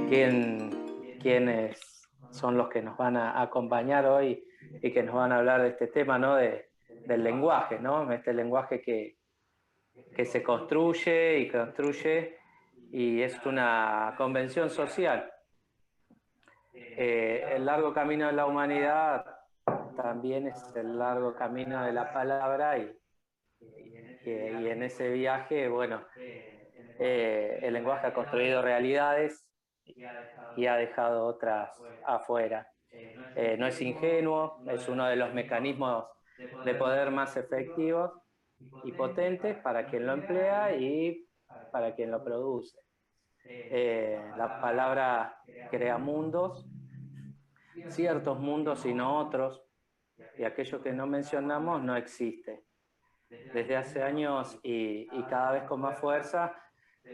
quiénes son los que nos van a acompañar hoy y que nos van a hablar de este tema, ¿no? Del lenguaje, ¿no? Este lenguaje que se construye y es una convención social. El largo camino de la humanidad también es el largo camino de la palabra y en ese viaje, bueno, el lenguaje ha construido realidades y ha dejado otras afuera. No es ingenuo, es uno de los mecanismos de poder más efectivos y potentes para quien lo emplea y para quien lo produce. La palabra crea mundos, ciertos mundos y no otros, y aquello que no mencionamos no existe. Desde hace años y cada vez con más fuerza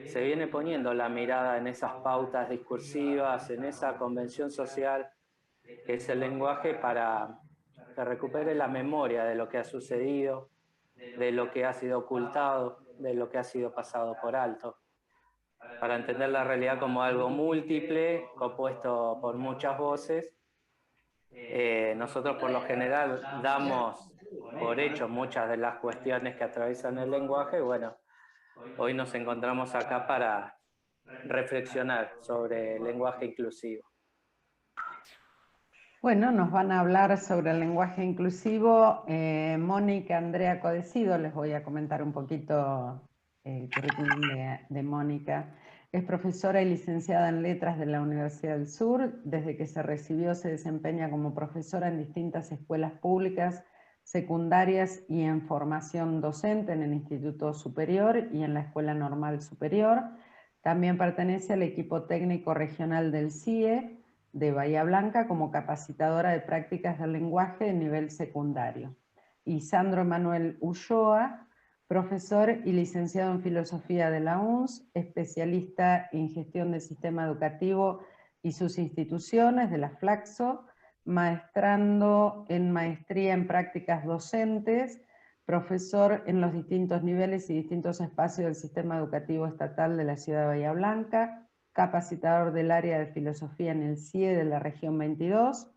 se viene poniendo la mirada en esas pautas discursivas, en esa convención social que es el lenguaje, para que recupere la memoria de lo que ha sucedido, de lo que ha sido ocultado, de lo que ha sido pasado por alto, para entender la realidad como algo múltiple, compuesto por muchas voces. Nosotros por lo general damos por hecho muchas de las cuestiones que atraviesan el lenguaje. Bueno, hoy nos encontramos acá para reflexionar sobre el lenguaje inclusivo. Bueno, nos van a hablar sobre el lenguaje inclusivo Mónica Andrea Codecido. Les voy a comentar un poquito el currículum de Mónica. Es profesora y licenciada en Letras de la Universidad del Sur. Desde que se recibió se desempeña como profesora en distintas escuelas públicas, secundarias y en formación docente en el Instituto Superior y en la Escuela Normal Superior. También pertenece al equipo técnico regional del CIE de Bahía Blanca como capacitadora de prácticas del lenguaje de nivel secundario. Y Sandro Manuel Ulloa, profesor y licenciado en Filosofía de la UNS, especialista en gestión del sistema educativo y sus instituciones de la Flaxo, maestrando en maestría en prácticas docentes, profesor en los distintos niveles y distintos espacios del sistema educativo estatal de la ciudad de Bahía Blanca, capacitador del área de filosofía en el CIE de la región 22,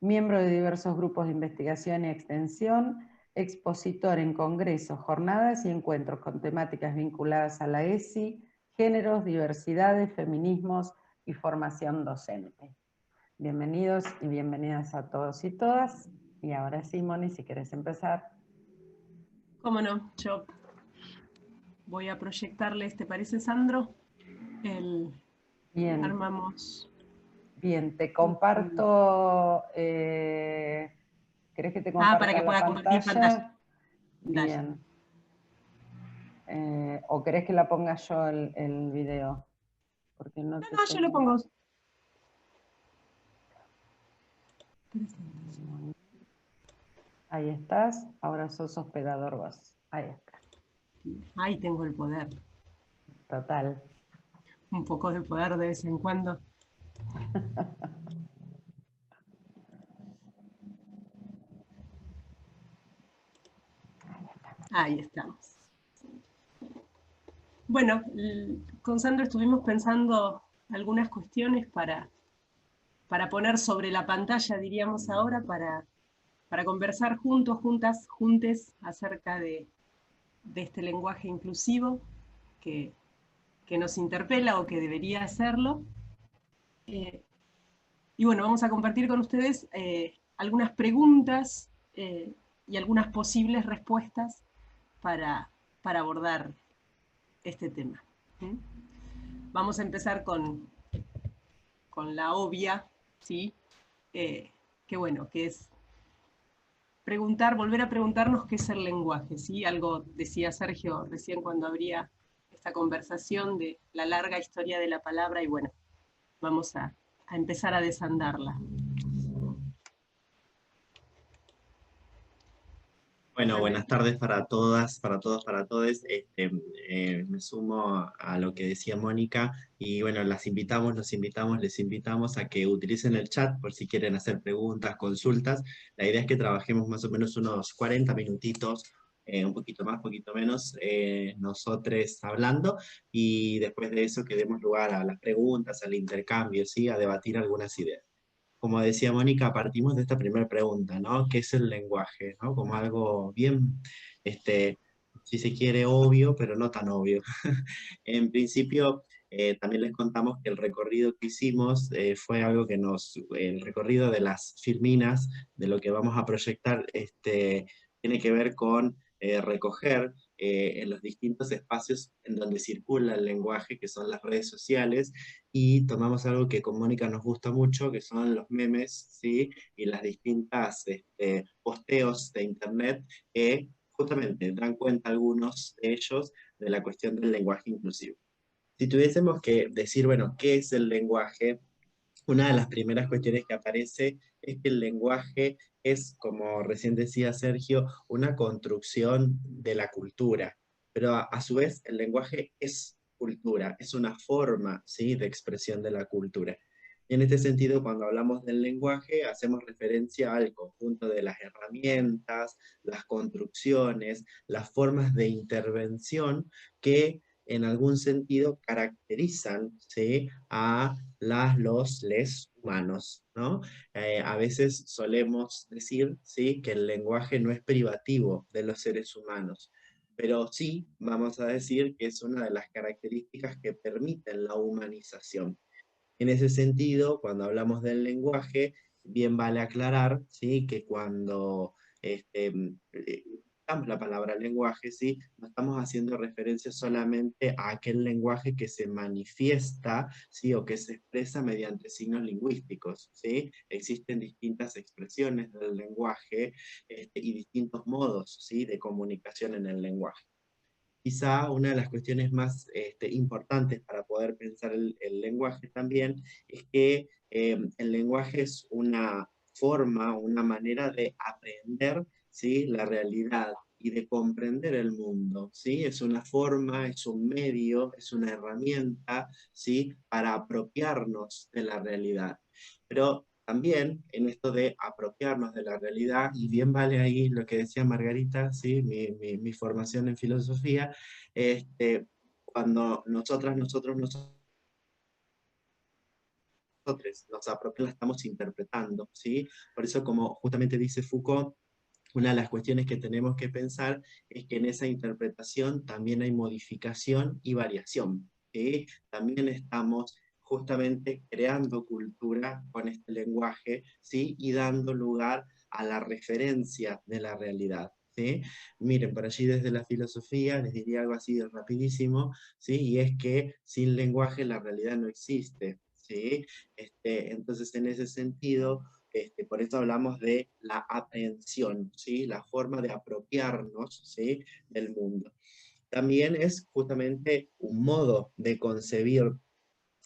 miembro de diversos grupos de investigación y extensión, expositor en congresos, jornadas y encuentros con temáticas vinculadas a la ESI, géneros, diversidades, feminismos y formación docente. Bienvenidos y bienvenidas a todos y todas. Y ahora sí, Moni, si querés empezar. Cómo no, yo voy a proyectarles, ¿te parece, Sandro? Bien. Armamos. Bien, te comparto. ¿Querés que te comparta para que pueda compartir pantalla? Bien. ¿O querés que la ponga yo el video? Porque no, yo lo pongo. Ahí estás, ahora sos hospedador vos. Ahí está. Ahí tengo el poder. Total. Un poco de poder de vez en cuando. Ahí estamos. Bueno, con Sandro estuvimos pensando algunas cuestiones para poner sobre la pantalla, diríamos ahora, para conversar juntos, juntas, juntes acerca de este lenguaje inclusivo que nos interpela o que debería hacerlo. Y bueno, vamos a compartir con ustedes algunas preguntas y algunas posibles respuestas para abordar este tema. Vamos a empezar con la obvia, ¿sí? Que bueno, que es volver a preguntarnos qué es el lenguaje, ¿sí? Algo decía Sergio recién cuando abría esta conversación de la larga historia de la palabra, y bueno, vamos a empezar a desandarla. Bueno, buenas tardes para todas, para todos, para todes. Me sumo a lo que decía Mónica y bueno, les invitamos a que utilicen el chat por si quieren hacer preguntas, consultas. La idea es que trabajemos más o menos unos 40 minutitos un poquito más, poquito menos, nosotros hablando, y después de eso que demos lugar a las preguntas, al intercambio, ¿sí? A debatir algunas ideas. Como decía Mónica, partimos de esta primera pregunta, ¿no? ¿Qué es el lenguaje? ¿No? Como algo bien, este, si se quiere, obvio, pero no tan obvio. En principio, también les contamos que el recorrido que hicimos fue algo que el recorrido de las filminas, de lo que vamos a proyectar, tiene que ver con recoger en los distintos espacios en donde circula el lenguaje, que son las redes sociales, y tomamos algo que con Mónica nos gusta mucho, que son los memes, ¿sí? Y las distintas posteos de internet que justamente dan cuenta algunos de ellos de la cuestión del lenguaje inclusivo. Si tuviésemos que decir, bueno, ¿qué es el lenguaje? Una de las primeras cuestiones que aparece es que el lenguaje es, como recién decía Sergio, una construcción de la cultura, pero a su vez el lenguaje es cultura, es una forma, ¿sí?, de expresión de la cultura. Y en este sentido, cuando hablamos del lenguaje, hacemos referencia al conjunto de las herramientas, las construcciones, las formas de intervención que en algún sentido caracterizan, ¿sí?, a les humanos, ¿no? A veces solemos decir, ¿sí?, que el lenguaje no es privativo de los seres humanos, pero sí vamos a decir que es una de las características que permiten la humanización. En ese sentido, cuando hablamos del lenguaje, bien vale aclarar, ¿sí?, que cuando usamos la palabra lenguaje, ¿sí?, no estamos haciendo referencia solamente a aquel lenguaje que se manifiesta, ¿sí?, o que se expresa mediante signos lingüísticos, ¿sí? Existen distintas expresiones del lenguaje y distintos modos, ¿sí?, de comunicación en el lenguaje. Quizá una de las cuestiones más importantes para poder pensar el lenguaje también es que el lenguaje es una forma, una manera de aprender, ¿sí?, la realidad y de comprender el mundo, ¿sí? Es una forma, es un medio, es una herramienta, ¿sí?, para apropiarnos de la realidad. Pero también en esto de apropiarnos de la realidad, y bien vale ahí lo que decía Margarita, ¿sí?, mi formación en filosofía, cuando nosotros nos apropiamos, la estamos interpretando, ¿sí? Por eso, como justamente dice Foucault, una de las cuestiones que tenemos que pensar es que en esa interpretación también hay modificación y variación, ¿sí? También estamos justamente creando cultura con este lenguaje, ¿sí?, y dando lugar a la referencia de la realidad, ¿sí? Miren, por allí desde la filosofía les diría algo así de rapidísimo, ¿sí?, y es que sin lenguaje la realidad no existe, ¿sí? Entonces, en ese sentido, por eso hablamos de la aprehensión, ¿sí?, la forma de apropiarnos, ¿sí?, del mundo. También es justamente un modo de concebir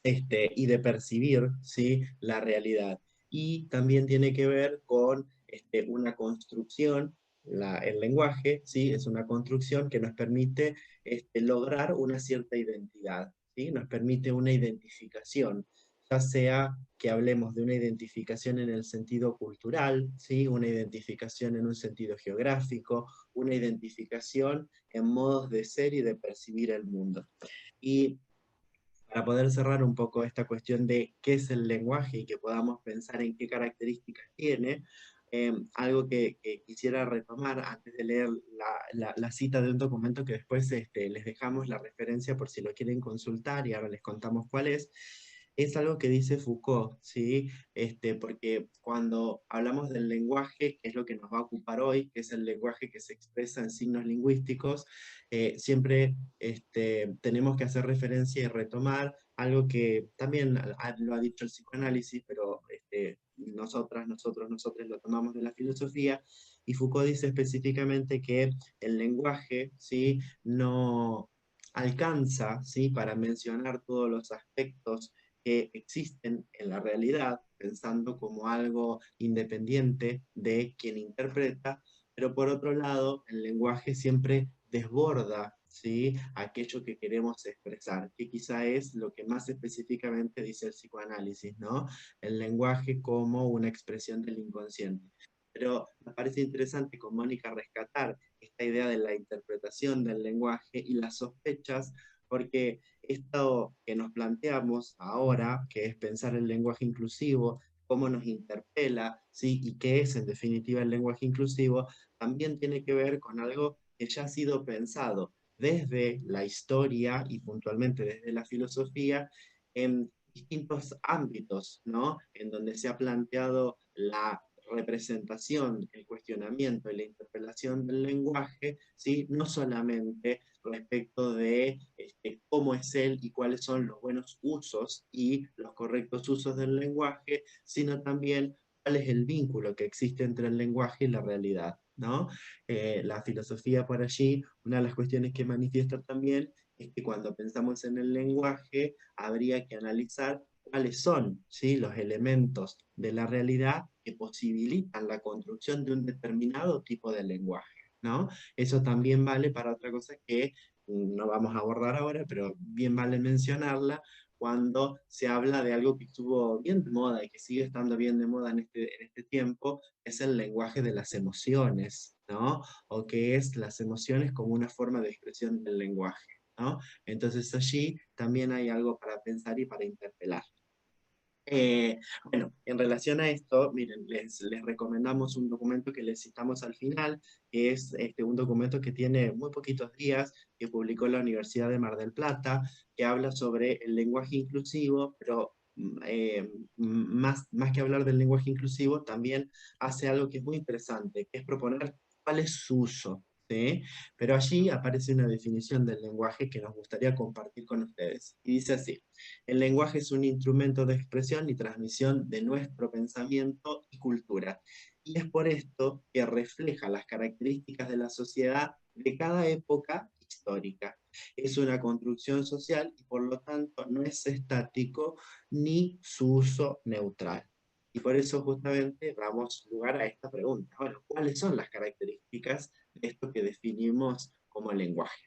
y de percibir, ¿sí?, la realidad. Y también tiene que ver con una construcción, el lenguaje, ¿sí?, es una construcción que nos permite lograr una cierta identidad, ¿sí?, nos permite una identificación, ya sea que hablemos de una identificación en el sentido cultural, ¿sí?, una identificación en un sentido geográfico, una identificación en modos de ser y de percibir el mundo. Y para poder cerrar un poco esta cuestión de qué es el lenguaje y que podamos pensar en qué características tiene, algo que quisiera retomar antes de leer la cita de un documento que después les dejamos la referencia por si lo quieren consultar y ahora les contamos cuál es algo que dice Foucault, ¿sí? Porque cuando hablamos del lenguaje, que es lo que nos va a ocupar hoy, que es el lenguaje que se expresa en signos lingüísticos, siempre tenemos que hacer referencia y retomar algo que también lo ha dicho el psicoanálisis, pero nosotros lo tomamos de la filosofía, y Foucault dice específicamente que el lenguaje, ¿sí?, no alcanza, ¿sí?, para mencionar todos los aspectos que existen en la realidad, pensando como algo independiente de quien interpreta, pero por otro lado, el lenguaje siempre desborda, ¿sí?, aquello que queremos expresar, que quizá es lo que más específicamente dice el psicoanálisis, ¿no? El lenguaje como una expresión del inconsciente. pero me parece interesante con Mónica rescatar esta idea de la interpretación del lenguaje y las sospechas, porque esto que nos planteamos ahora, que es pensar el lenguaje inclusivo, cómo nos interpela, ¿sí? Y qué es en definitiva el lenguaje inclusivo, también tiene que ver con algo que ya ha sido pensado desde la historia y puntualmente desde la filosofía en distintos ámbitos, ¿no? En donde se ha planteado la representación, el cuestionamiento y la interpelación del lenguaje, ¿sí? No solamente respecto de cómo es él y cuáles son los buenos usos y los correctos usos del lenguaje, sino también cuál es el vínculo que existe entre el lenguaje y la realidad, ¿no? La filosofía por allí, una de las cuestiones que manifiesta también es que cuando pensamos en el lenguaje habría que analizar cuáles son, ¿sí?, los elementos de la realidad que posibilitan la construcción de un determinado tipo de lenguaje, ¿no? Eso también vale para otra cosa que no vamos a abordar ahora, pero bien vale mencionarla, cuando se habla de algo que estuvo bien de moda y que sigue estando bien de moda en este tiempo, es el lenguaje de las emociones, ¿no? O que es las emociones como una forma de expresión del lenguaje, ¿no? Entonces allí también hay algo para pensar y para interpelar. Bueno, en relación a esto, miren, les recomendamos un documento que les citamos al final, que es un documento que tiene muy poquitos días, que publicó la Universidad de Mar del Plata, que habla sobre el lenguaje inclusivo, pero más que hablar del lenguaje inclusivo, también hace algo que es muy interesante, que es proponer cuál es su uso, ¿sí? Pero allí aparece una definición del lenguaje que nos gustaría compartir con ustedes. Y dice así: el lenguaje es un instrumento de expresión y transmisión de nuestro pensamiento y cultura. Y es por esto que refleja las características de la sociedad de cada época histórica. Es una construcción social y por lo tanto no es estático ni su uso neutral. Y por eso justamente damos lugar a esta pregunta. Bueno, ¿cuáles son las características de esto que definimos como lenguaje?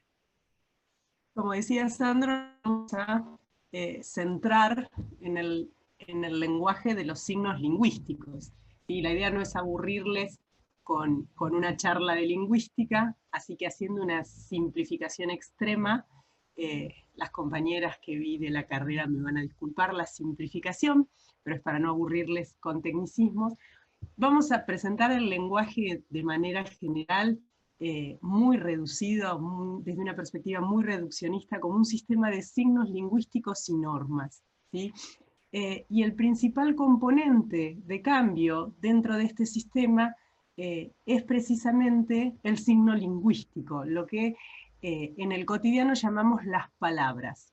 Como decía Sandro, vamos a centrar en el lenguaje de los signos lingüísticos. Y la idea no es aburrirles con una charla de lingüística, así que haciendo una simplificación extrema, las compañeras que vi de la carrera me van a disculpar la simplificación, pero es para no aburrirles con tecnicismos. Vamos a presentar el lenguaje de manera general, muy reducido, desde una perspectiva muy reduccionista, como un sistema de signos lingüísticos y normas, ¿sí? Y el principal componente de cambio dentro de este sistema es precisamente el signo lingüístico, lo que en el cotidiano llamamos las palabras.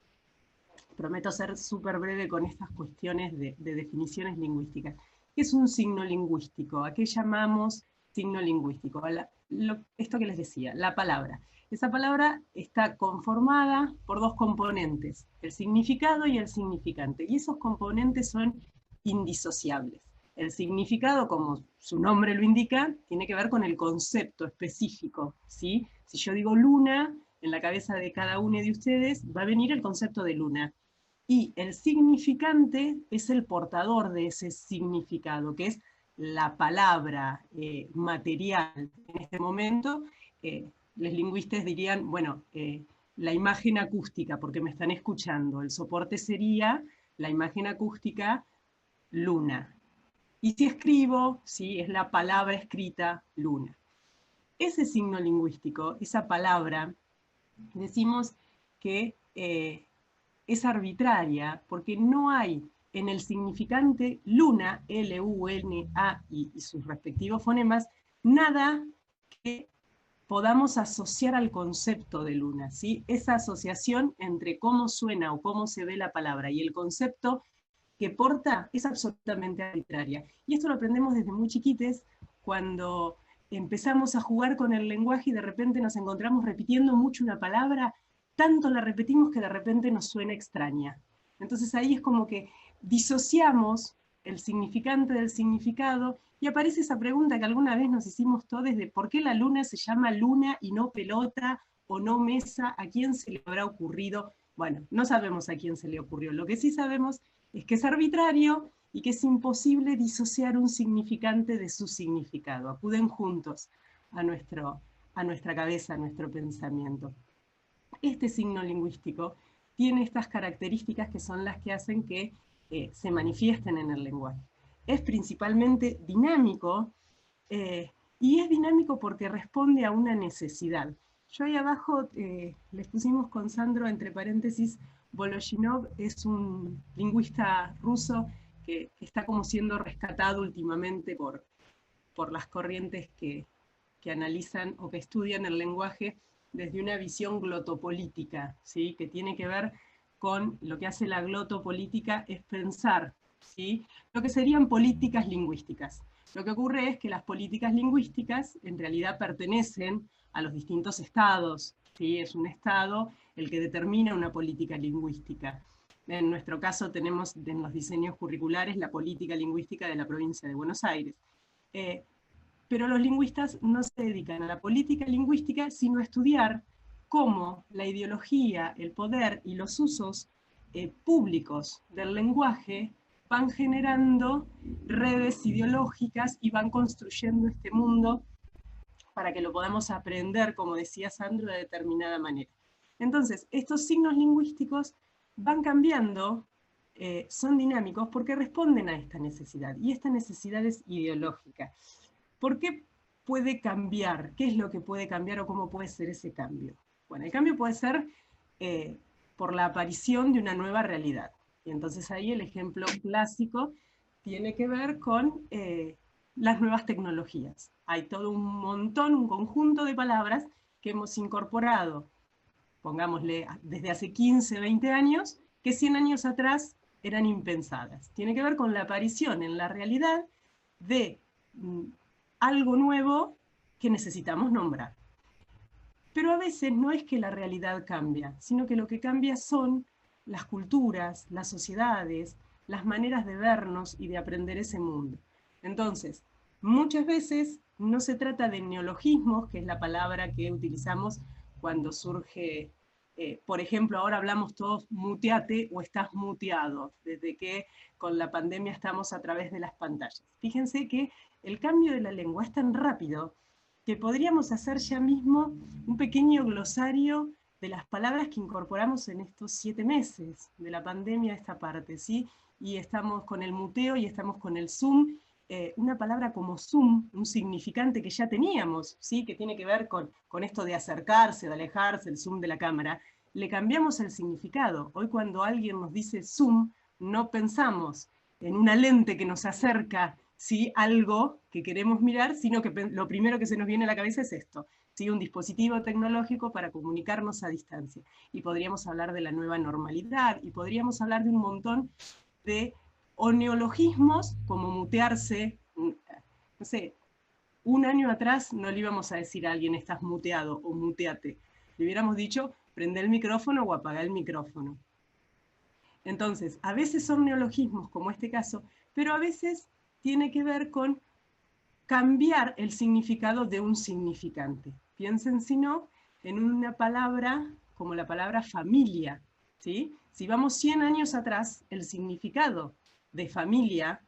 Prometo ser súper breve con estas cuestiones de definiciones lingüísticas. ¿Qué es un signo lingüístico? ¿A qué llamamos signo lingüístico? Esto que les decía, la palabra. Esa palabra está conformada por dos componentes, el significado y el significante. Y esos componentes son indisociables. El significado, como su nombre lo indica, tiene que ver con el concepto específico, ¿sí? Si yo digo luna, en la cabeza de cada uno de ustedes va a venir el concepto de luna. Y el significante es el portador de ese significado, que es la palabra material. En este momento, los lingüistas dirían, bueno, la imagen acústica, porque me están escuchando. El soporte sería la imagen acústica, luna. Y si escribo, sí, es la palabra escrita, luna. Ese signo lingüístico, esa palabra, decimos que es arbitraria porque no hay en el significante luna, L-U-N-A y sus respectivos fonemas, nada que podamos asociar al concepto de luna, ¿sí? Esa asociación entre cómo suena o cómo se ve la palabra y el concepto que porta es absolutamente arbitraria. Y esto lo aprendemos desde muy chiquites, cuando empezamos a jugar con el lenguaje y de repente nos encontramos repitiendo mucho una palabra, tanto la repetimos que de repente nos suena extraña. Entonces ahí es como que disociamos el significante del significado y aparece esa pregunta que alguna vez nos hicimos todos de por qué la luna se llama luna y no pelota o no mesa, ¿a quién se le habrá ocurrido? Bueno, no sabemos a quién se le ocurrió. Lo que sí sabemos es que es arbitrario y que es imposible disociar un significante de su significado. Acuden juntos a nuestra cabeza, a nuestro pensamiento. Este signo lingüístico tiene estas características que son las que hacen que se manifiesten en el lenguaje. Es principalmente dinámico, y es dinámico porque responde a una necesidad. Yo ahí abajo les pusimos con Sandro, entre paréntesis, Voloshinov es un lingüista ruso que está como siendo rescatado últimamente por las corrientes que analizan o que estudian el lenguaje desde una visión glotopolítica, ¿sí? Que tiene que ver con lo que hace la glotopolítica es pensar, ¿sí? Lo que serían políticas lingüísticas. Lo que ocurre es que las políticas lingüísticas en realidad pertenecen a los distintos estados, ¿sí? Es un estado el que determina una política lingüística. En nuestro caso tenemos en los diseños curriculares la política lingüística de la provincia de Buenos Aires. Pero los lingüistas no se dedican a la política lingüística, sino a estudiar cómo la ideología, el poder y los usos públicos del lenguaje van generando redes ideológicas y van construyendo este mundo para que lo podamos aprender, como decía Sandro, de determinada manera. Entonces, estos signos lingüísticos van cambiando, son dinámicos porque responden a esta necesidad, y esta necesidad es ideológica. ¿Por qué puede cambiar? ¿Qué es lo que puede cambiar o cómo puede ser ese cambio? Bueno, el cambio puede ser por la aparición de una nueva realidad. Y entonces ahí el ejemplo clásico tiene que ver con las nuevas tecnologías. Hay todo un montón, un conjunto de palabras que hemos incorporado, pongámosle, desde hace 15, 20 años, que 100 años atrás eran impensadas. Tiene que ver con la aparición en la realidad de algo nuevo que necesitamos nombrar. Pero a veces no es que la realidad cambia, sino que lo que cambia son las culturas, las sociedades, las maneras de vernos y de aprender ese mundo. Entonces, muchas veces no se trata de neologismos, que es la palabra que utilizamos cuando surge, por ejemplo, ahora hablamos todos muteate o estás muteado, desde que con la pandemia estamos a través de las pantallas. Fíjense que el cambio de la lengua es tan rápido que podríamos hacer ya mismo un pequeño glosario de las palabras que incorporamos en estos 7 meses de la pandemia a esta parte, ¿sí? Y estamos con el muteo y estamos con el Zoom, una palabra como Zoom, un significante que ya teníamos, ¿sí? Que tiene que ver con esto de acercarse, de alejarse, el zoom de la cámara, le cambiamos el significado. Hoy cuando alguien nos dice Zoom, no pensamos en una lente que nos acerca, ¿sí? Algo que queremos mirar, sino que lo primero que se nos viene a la cabeza es esto, ¿sí? Un dispositivo tecnológico para comunicarnos a distancia. Y podríamos hablar de la nueva normalidad, y podríamos hablar de un montón de neologismos, como mutearse. No sé, un año atrás no le íbamos a decir a alguien estás muteado o muteate. Le hubiéramos dicho prende el micrófono o apaga el micrófono. Entonces, a veces son neologismos, como este caso, pero a veces tiene que ver con cambiar el significado de un significante. Piensen, si no, en una palabra como la palabra familia, ¿sí? Si vamos 100 años atrás, el significado de familia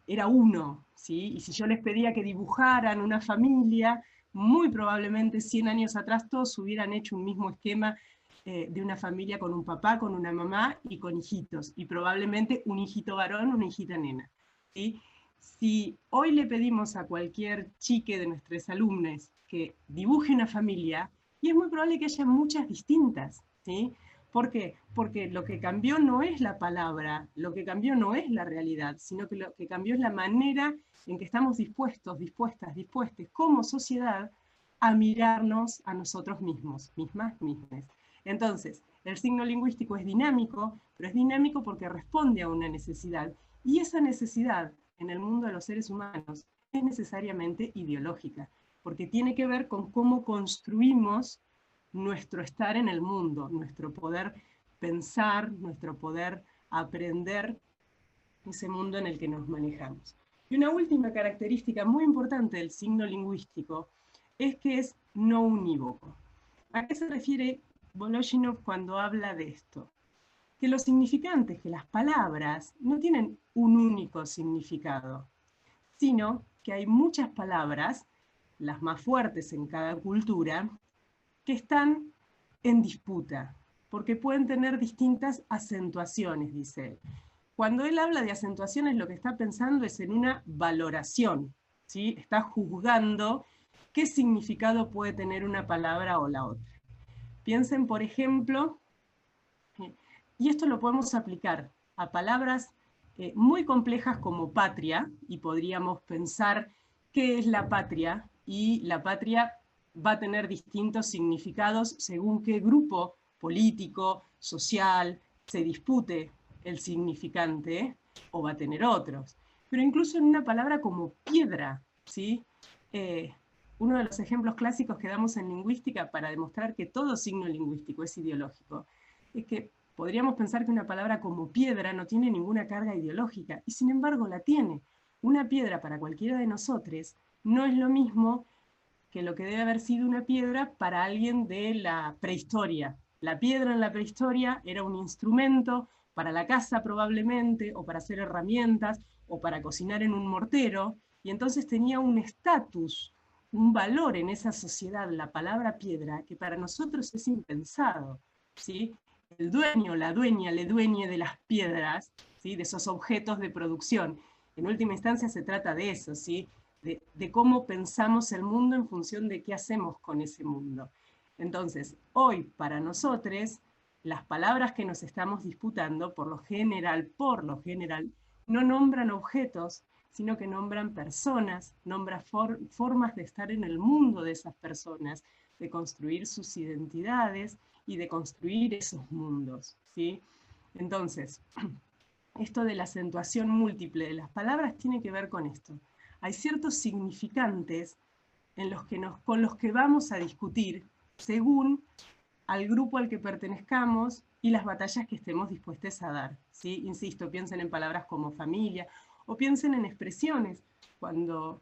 era uno, ¿sí? Y si yo les pedía que dibujaran una familia, muy probablemente 100 años atrás todos hubieran hecho un mismo esquema de una familia con un papá, con una mamá y con hijitos, y probablemente un hijito varón, una hijita nena, ¿sí? Si hoy le pedimos a cualquier chique de nuestros alumnos que dibuje una familia, y es muy probable que haya muchas distintas, ¿sí? ¿Por qué? Porque lo que cambió no es la palabra, lo que cambió no es la realidad, sino que lo que cambió es la manera en que estamos dispuestos, dispuestas, dispuestes como sociedad a mirarnos a nosotros mismos, mismas. Entonces, el signo lingüístico es dinámico, pero es dinámico porque responde a una necesidad, y esa necesidad en el mundo de los seres humanos es necesariamente ideológica, porque tiene que ver con cómo construimos nuestro estar en el mundo, nuestro poder pensar, nuestro poder aprender ese mundo en el que nos manejamos. Y una última característica muy importante del signo lingüístico es que es no unívoco. ¿A qué se refiere Voloshinov cuando habla de esto? que los significantes, que las palabras, no tienen un único significado, sino que hay muchas palabras, las más fuertes en cada cultura, que están en disputa, porque pueden tener distintas acentuaciones, dice él. Cuando él habla de acentuaciones, lo que está pensando es en una valoración, ¿sí? Está juzgando qué significado puede tener una palabra o la otra. Piensen, por ejemplo, y esto lo podemos aplicar a palabras muy complejas como patria, y podríamos pensar qué es la patria, y la patria va a tener distintos significados según qué grupo político, social, se dispute el significante, o va a tener otros. Pero incluso en una palabra como piedra, ¿sí? Uno de los ejemplos clásicos que damos en lingüística para demostrar que todo signo lingüístico es ideológico, es que podríamos pensar que una palabra como piedra no tiene ninguna carga ideológica, y sin embargo la tiene. Una piedra para cualquiera de nosotros no es lo mismo que lo que debe haber sido una piedra para alguien de la prehistoria. La piedra en la prehistoria era un instrumento para la caza probablemente, o para hacer herramientas, o para cocinar en un mortero, y entonces tenía un estatus, un valor en esa sociedad, la palabra piedra, que para nosotros es impensado, ¿sí? El dueño, la dueña, le dueñe de las piedras, ¿sí? De esos objetos de producción. En última instancia se trata de eso, ¿sí? De cómo pensamos el mundo en función de qué hacemos con ese mundo. Entonces, hoy para nosotros, las palabras que nos estamos disputando, por lo general, no nombran objetos, sino que nombran personas, nombran formas de estar en el mundo de esas personas, de construir sus identidades y de construir esos mundos, ¿sí? Entonces, esto de la acentuación múltiple de las palabras tiene que ver con esto. Hay ciertos significantes con los que vamos a discutir según al grupo al que pertenezcamos y las batallas que estemos dispuestos a dar, ¿sí? Insisto, piensen en palabras como familia, o piensen en expresiones. Cuando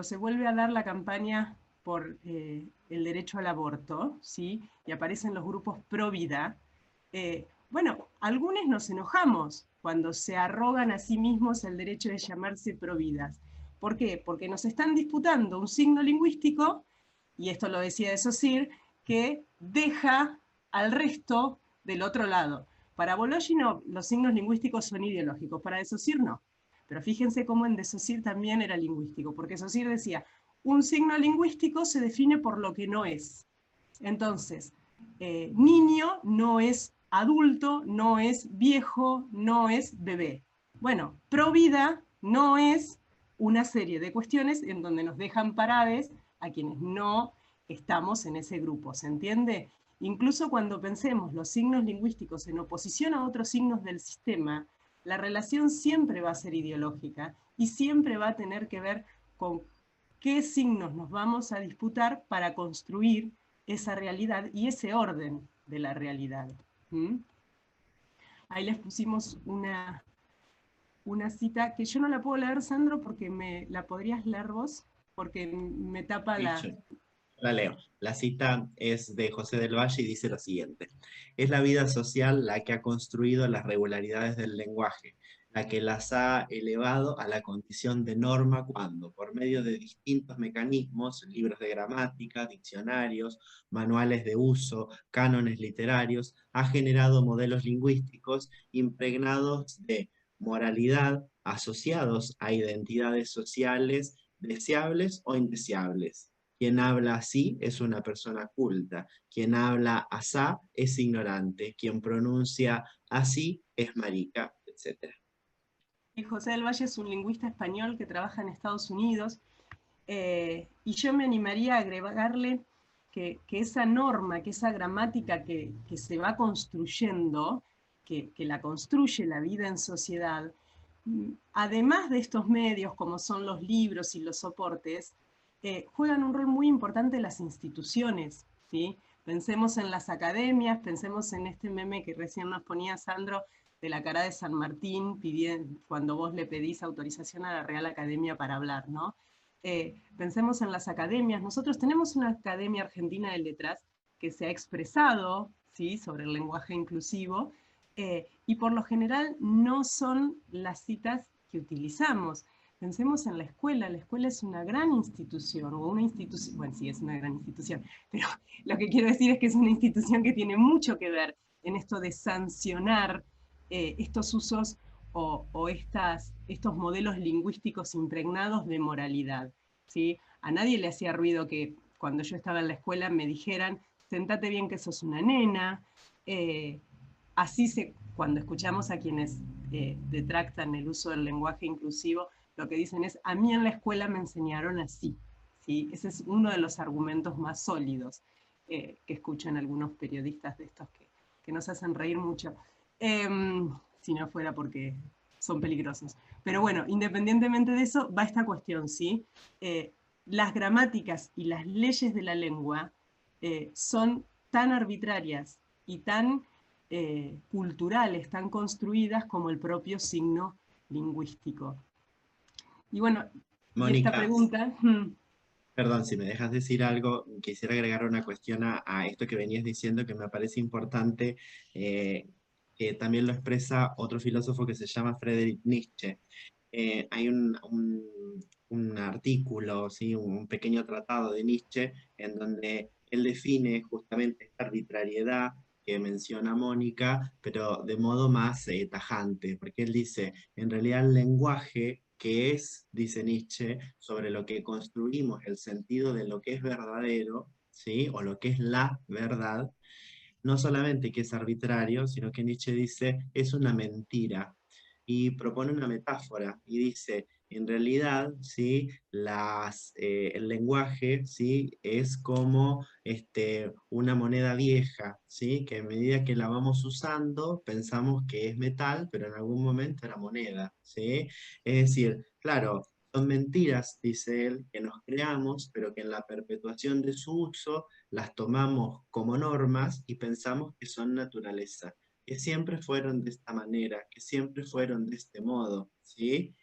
se vuelve a dar la campaña por el derecho al aborto, ¿sí? Y aparecen los grupos pro vida, bueno, algunos nos enojamos cuando se arrogan a sí mismos el derecho de llamarse providas. ¿Por qué? Porque nos están disputando un signo lingüístico, y esto lo decía de Saussure, que deja al resto del otro lado. Para Bologi no, los signos lingüísticos son ideológicos, para de Saussure no. Pero fíjense cómo en de Saussure también era lingüístico, porque Saussure decía, un signo lingüístico se define por lo que no es. Entonces, niño no es adulto, no es viejo, no es bebé. Bueno, pro vida no es una serie de cuestiones en donde nos dejan parados a quienes no estamos en ese grupo, ¿se entiende? Incluso cuando pensemos los signos lingüísticos en oposición a otros signos del sistema, la relación siempre va a ser ideológica y siempre va a tener que ver con qué signos nos vamos a disputar para construir esa realidad y ese orden de la realidad. ¿Mm? Ahí les pusimos una cita que yo no la puedo leer, Sandro, porque la podrías leer vos, porque me tapa Sí, la... la leo. La cita es de José del Valle y dice lo siguiente: es la vida social la que ha construido las regularidades del lenguaje, la que las ha elevado a la condición de norma cuando, por medio de distintos mecanismos, libros de gramática, diccionarios, manuales de uso, cánones literarios, ha generado modelos lingüísticos impregnados de moralidad, asociados a identidades sociales deseables o indeseables. Quien habla así es una persona culta, quien habla asá es ignorante, quien pronuncia así es marica, etc. José del Valle es un lingüista español que trabaja en Estados Unidos, y yo me animaría a agregarle que esa norma, que esa gramática que se va construyendo, que la construye la vida en sociedad, además de estos medios como son los libros y los soportes, juegan un rol muy importante las instituciones, ¿sí? Pensemos en las academias, pensemos en este meme que recién nos ponía Sandro de la cara de San Martín cuando vos le pedís autorización a la Real Academia para hablar, ¿no? Pensemos en las academias. Nosotros tenemos una Academia Argentina de Letras que se ha expresado, ¿sí?, sobre el lenguaje inclusivo, y por lo general no son las citas que utilizamos. Pensemos en la escuela es una gran institución, o una institución, bueno, sí, es una gran institución, pero lo que quiero decir es que es una institución que tiene mucho que ver en esto de sancionar estos usos o estos modelos lingüísticos impregnados de moralidad, ¿sí? A nadie le hacía ruido que cuando yo estaba en la escuela me dijeran, sentate bien que sos una nena, cuando escuchamos a quienes detractan el uso del lenguaje inclusivo, lo que dicen es, a mí en la escuela me enseñaron así, ¿sí? Ese es uno de los argumentos más sólidos que escuchan algunos periodistas de estos que nos hacen reír mucho, si no fuera porque son peligrosos. Pero bueno, independientemente de eso, va esta cuestión, ¿sí? Las gramáticas y las leyes de la lengua son tan arbitrarias y tan culturales, tan construidas como el propio signo lingüístico. Y bueno, y esta Mónica, pregunta... perdón, si me dejas decir algo, quisiera agregar una cuestión a esto que venías diciendo que me parece importante, que también lo expresa otro filósofo que se llama Friedrich Nietzsche. Hay un artículo, ¿sí? Un pequeño tratado de Nietzsche en donde él define justamente esta arbitrariedad que menciona Mónica, pero de modo más tajante, porque él dice, en realidad el lenguaje que es, dice Nietzsche, sobre lo que construimos el sentido de lo que es verdadero, ¿sí? O lo que es la verdad, no solamente que es arbitrario, sino que Nietzsche dice es una mentira y propone una metáfora y dice, en realidad, ¿sí? El lenguaje, ¿sí? Es como una moneda vieja, ¿sí? Que a medida que la vamos usando pensamos que es metal, pero en algún momento era moneda, ¿sí? Es decir, claro, son mentiras, dice él, que nos creamos, pero que en la perpetuación de su uso las tomamos como normas y pensamos que son naturaleza, que siempre fueron de esta manera, que siempre fueron de este modo, ¿sí?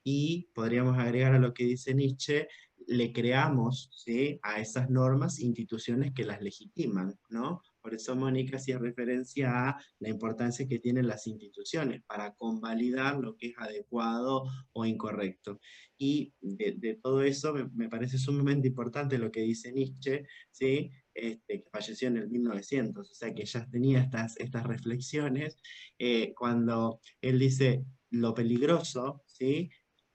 Y podríamos agregar a lo que dice Nietzsche, le creamos, ¿sí? A esas normas instituciones que las legitiman, ¿no? Por eso Mónica hacía referencia a la importancia que tienen las instituciones para convalidar lo que es adecuado o incorrecto. Y de todo eso me parece sumamente importante lo que dice Nietzsche, ¿sí? Que falleció en el 1900, o sea que ya tenía estas reflexiones, cuando él dice lo peligroso, ¿sí?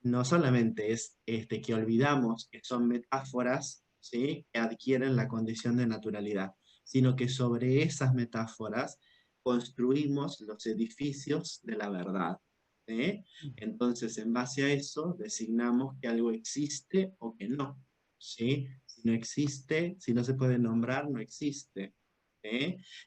No solamente es que olvidamos que son metáforas, ¿sí? Que adquieren la condición de naturalidad, sino que sobre esas metáforas construimos los edificios de la verdad, ¿sí? Entonces, en base a eso, designamos que algo existe o que no, ¿sí? Si no existe, si no se puede nombrar, no existe.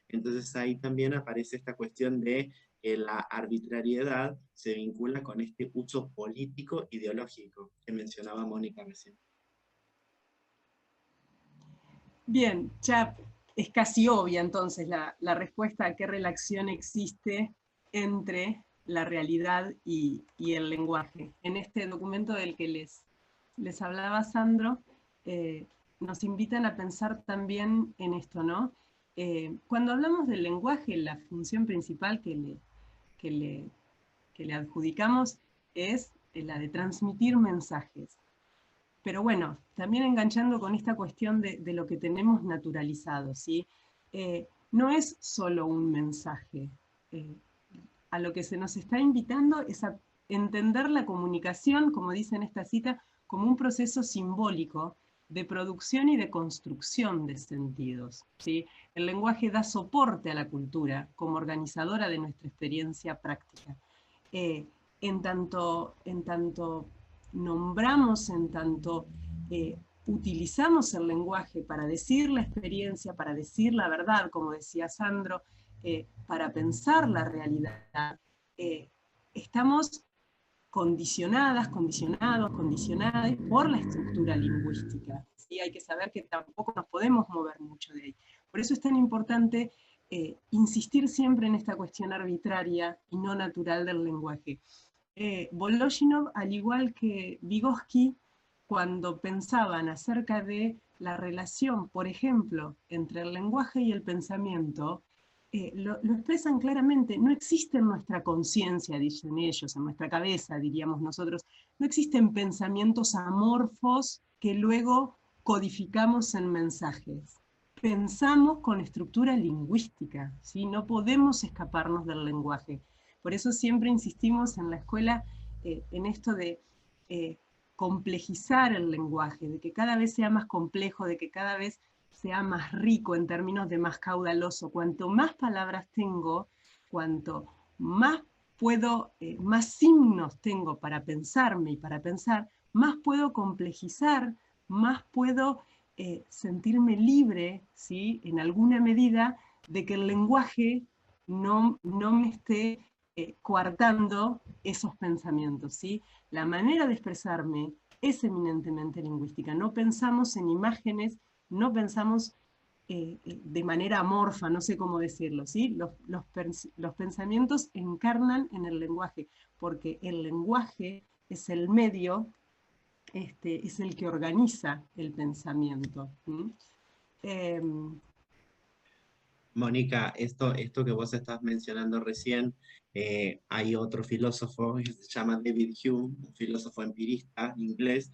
Entonces ahí también aparece esta cuestión de que la arbitrariedad se vincula con este uso político ideológico que mencionaba Mónica recién. Bien, ya es casi obvia entonces la respuesta a qué relación existe entre la realidad y el lenguaje. En este documento del que les hablaba Sandro, nos invitan a pensar también en esto, ¿no? Cuando hablamos del lenguaje, la función principal que le adjudicamos es la de transmitir mensajes. Pero bueno, también enganchando con esta cuestión de lo que tenemos naturalizado, ¿sí? No es solo un mensaje. A lo que se nos está invitando es a entender la comunicación, como dice en esta cita, como un proceso simbólico de producción y de construcción de sentidos, ¿sí? El lenguaje da soporte a la cultura como organizadora de nuestra experiencia práctica. En tanto nombramos, en tanto utilizamos el lenguaje para decir la experiencia, para decir la verdad, como decía Sandro, para pensar la realidad, estamos condicionadas, condicionadas por la estructura lingüística. ¿Sí? Hay que saber que tampoco nos podemos mover mucho de ahí. Por eso es tan importante insistir siempre en esta cuestión arbitraria y no natural del lenguaje. Voloshinov, al igual que Vygotsky, cuando pensaban acerca de la relación, por ejemplo, entre el lenguaje y el pensamiento, lo expresan claramente. No existe en nuestra conciencia, dicen ellos, en nuestra cabeza, diríamos nosotros, no existen pensamientos amorfos que luego codificamos en mensajes. Pensamos con estructura lingüística, ¿sí? No podemos escaparnos del lenguaje. Por eso siempre insistimos en la escuela en esto de complejizar el lenguaje, de que cada vez sea más complejo, de que cada vez sea más rico en términos de más caudaloso. Cuanto más palabras tengo, cuanto más puedo, más signos tengo para pensarme y para pensar, más puedo complejizar, más puedo sentirme libre, ¿sí? En alguna medida, de que el lenguaje no me esté coartando esos pensamientos, ¿sí? La manera de expresarme es eminentemente lingüística. No pensamos en imágenes, no pensamos de manera amorfa, no sé cómo decirlo, ¿sí? Los pensamientos encarnan en el lenguaje, porque el lenguaje es el medio, es el que organiza el pensamiento. Mónica, esto que vos estás mencionando recién, hay otro filósofo que se llama David Hume, un filósofo empirista inglés,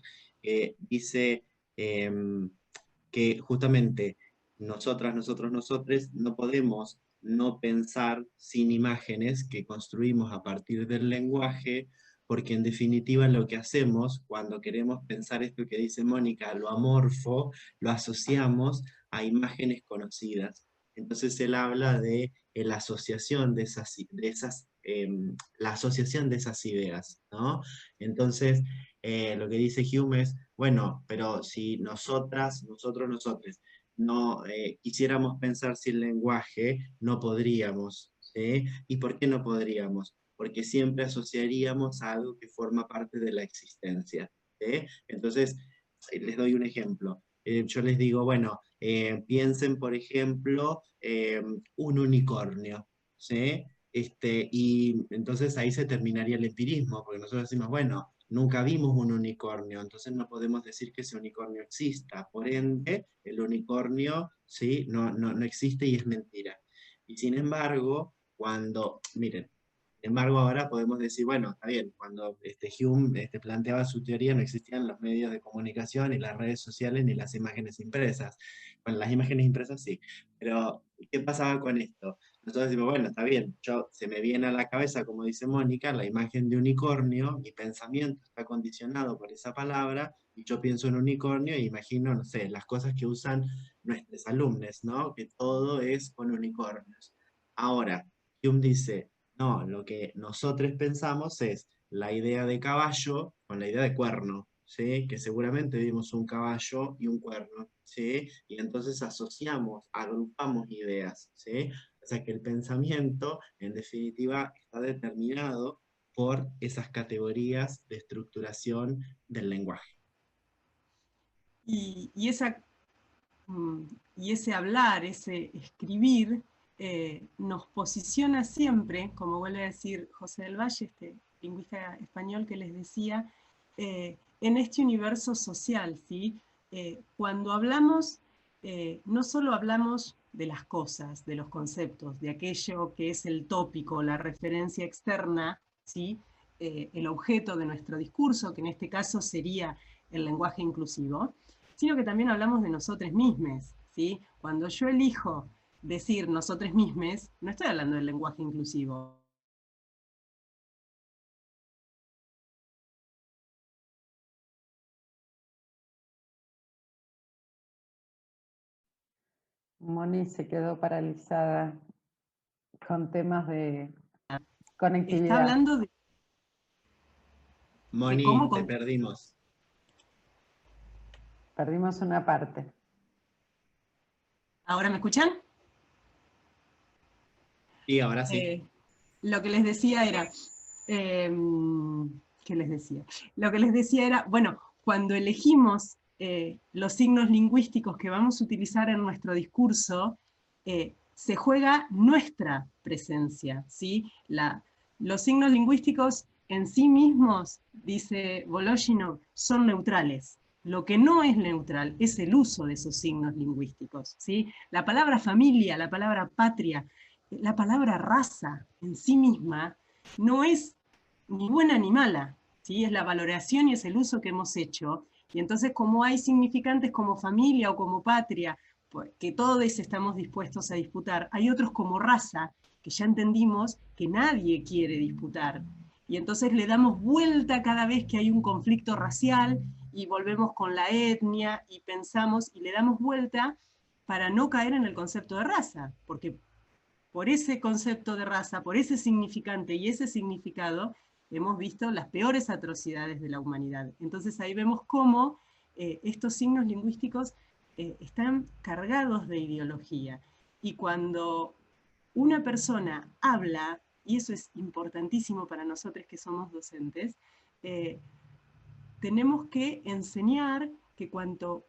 dice que justamente nosotres no podemos no pensar sin imágenes que construimos a partir del lenguaje, porque en definitiva lo que hacemos cuando queremos pensar esto que dice Mónica, lo amorfo, lo asociamos a imágenes conocidas. Entonces él habla de la asociación de la asociación de esas ideas, ¿no? Entonces, lo que dice Hume es, bueno, pero si nosotros, no quisiéramos pensar sin lenguaje, no podríamos, ¿sí? ¿Y por qué no podríamos? Porque siempre asociaríamos a algo que forma parte de la existencia, ¿sí? Entonces, les doy un ejemplo. Yo les digo, bueno, piensen, por ejemplo, un unicornio, ¿sí? Y entonces ahí se terminaría el empirismo, porque nosotros decimos, bueno, nunca vimos un unicornio, entonces no podemos decir que ese unicornio exista. Por ende, el unicornio, ¿sí? No existe y es mentira. Y sin embargo, miren, sin embargo, ahora podemos decir, bueno, está bien, cuando Hume planteaba su teoría no existían los medios de comunicación, ni las redes sociales, ni las imágenes impresas. Bueno, las imágenes impresas sí, pero ¿qué pasaba con esto? Nosotros decimos, bueno, está bien, se me viene a la cabeza, como dice Mónica, la imagen de unicornio, mi pensamiento está condicionado por esa palabra, y yo pienso en unicornio e imagino, no sé, las cosas que usan nuestros alumnos, ¿no? Que todo es con unicornios. Ahora, Hume dice, no, lo que nosotros pensamos es la idea de caballo con la idea de cuerno, ¿sí? Que seguramente vimos un caballo y un cuerno, ¿sí? Y entonces asociamos, agrupamos ideas, ¿sí? O sea que el pensamiento, en definitiva, está determinado por esas categorías de estructuración del lenguaje. Y ese hablar, ese escribir, nos posiciona siempre, como vuelve a decir José del Valle, este lingüista español que les decía, en este universo social, ¿sí? Cuando hablamos, no solo hablamos de las cosas, de los conceptos, de aquello que es el tópico, la referencia externa, ¿sí? El objeto de nuestro discurso, que en este caso sería el lenguaje inclusivo, sino que también hablamos de nosotros mismos, ¿sí? Cuando yo elijo decir nosotros mismos, no estoy hablando del lenguaje inclusivo. Moni se quedó paralizada con temas de conectividad. Está hablando de Moni, cómo te perdimos. Perdimos una parte. ¿Ahora me escuchan? Y ahora sí. Lo que les decía era, ¿qué les decía? Lo que les decía era, bueno, cuando elegimos los signos lingüísticos que vamos a utilizar en nuestro discurso, se juega nuestra presencia, ¿sí? Los signos lingüísticos en sí mismos, dice Voloshinov, son neutrales. Lo que no es neutral es el uso de esos signos lingüísticos, ¿sí? La palabra familia, la palabra patria, la palabra raza en sí misma no es ni buena ni mala, ¿sí? Es la valoración y es el uso que hemos hecho. Y entonces, como hay significantes como familia o como patria, pues, que todos estamos dispuestos a disputar, hay otros como raza, que ya entendimos que nadie quiere disputar. Y entonces le damos vuelta cada vez que hay un conflicto racial y volvemos con la etnia y pensamos y le damos vuelta para no caer en el concepto de raza, porque por ese concepto de raza, por ese significante y ese significado, hemos visto las peores atrocidades de la humanidad. Entonces ahí vemos cómo estos signos lingüísticos están cargados de ideología. Y cuando una persona habla, y eso es importantísimo para nosotros que somos docentes, tenemos que enseñar que cuanto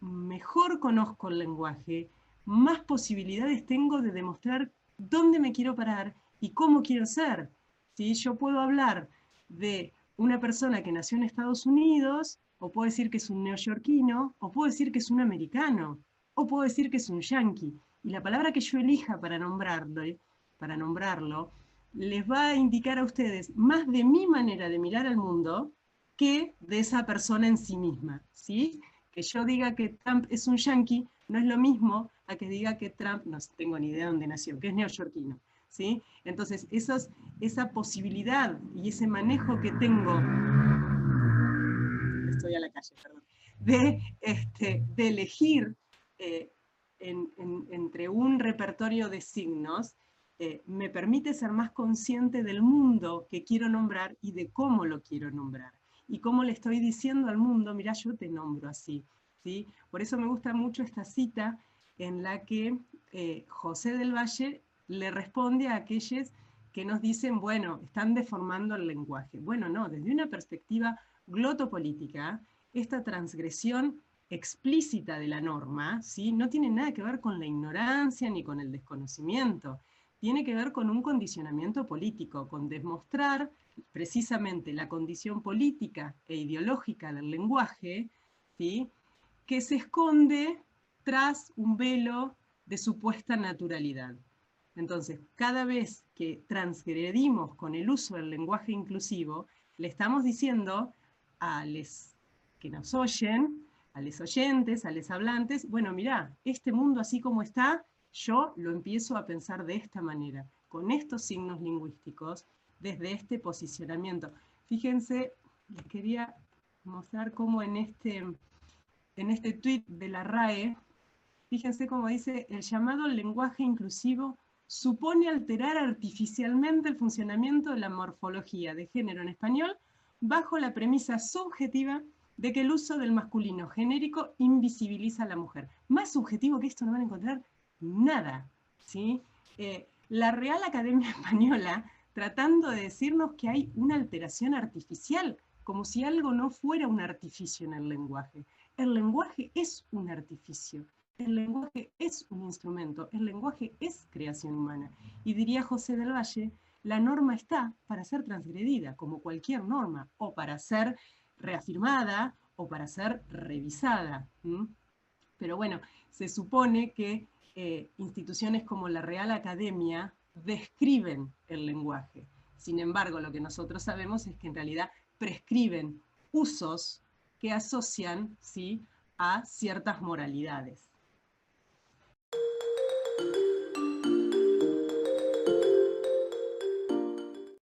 mejor conozco el lenguaje, más posibilidades tengo de demostrar dónde me quiero parar y cómo quiero ser. ¿Sí? Yo puedo hablar de una persona que nació en Estados Unidos, o puedo decir que es un neoyorquino, o puedo decir que es un americano, o puedo decir que es un yanqui. Y la palabra que yo elija para nombrarlo, les va a indicar a ustedes más de mi manera de mirar al mundo que de esa persona en sí misma. ¿Sí? Que yo diga que Trump es un yanqui no es lo mismo a que diga que Trump, no tengo ni idea de dónde nació, que es neoyorquino. ¿Sí? Entonces, esa posibilidad y ese manejo que tengo, estoy a la calle, perdón, de elegir entre un repertorio de signos, me permite ser más consciente del mundo que quiero nombrar y de cómo lo quiero nombrar. Y cómo le estoy diciendo al mundo, mira, yo te nombro así. ¿Sí? Por eso me gusta mucho esta cita en la que José del Valle le responde a aquellos que nos dicen, bueno, están deformando el lenguaje. Bueno, no, desde una perspectiva glotopolítica, esta transgresión explícita de la norma, ¿sí? No tiene nada que ver con la ignorancia ni con el desconocimiento, tiene que ver con un condicionamiento político, con demostrar precisamente la condición política e ideológica del lenguaje, ¿sí? Que se esconde tras un velo de supuesta naturalidad. Entonces, cada vez que transgredimos con el uso del lenguaje inclusivo, le estamos diciendo a los que nos oyen, a los oyentes, a los hablantes, bueno, mirá, este mundo así como está, yo lo empiezo a pensar de esta manera, con estos signos lingüísticos, desde este posicionamiento. Fíjense, les quería mostrar cómo en este tuit de la RAE, fíjense cómo dice, el llamado lenguaje inclusivo supone alterar artificialmente el funcionamiento de la morfología de género en español bajo la premisa subjetiva de que el uso del masculino genérico invisibiliza a la mujer. Más subjetivo que esto no van a encontrar nada. ¿Sí? La Real Academia Española tratando de decirnos que hay una alteración artificial, como si algo no fuera un artificio en el lenguaje. El lenguaje es un artificio. El lenguaje es un instrumento, el lenguaje es creación humana. Y diría José del Valle, la norma está para ser transgredida, como cualquier norma, o para ser reafirmada, o para ser revisada. Pero bueno, se supone que instituciones como la Real Academia describen el lenguaje. Sin embargo, lo que nosotros sabemos es que en realidad prescriben usos que asocian, ¿sí?, a ciertas moralidades.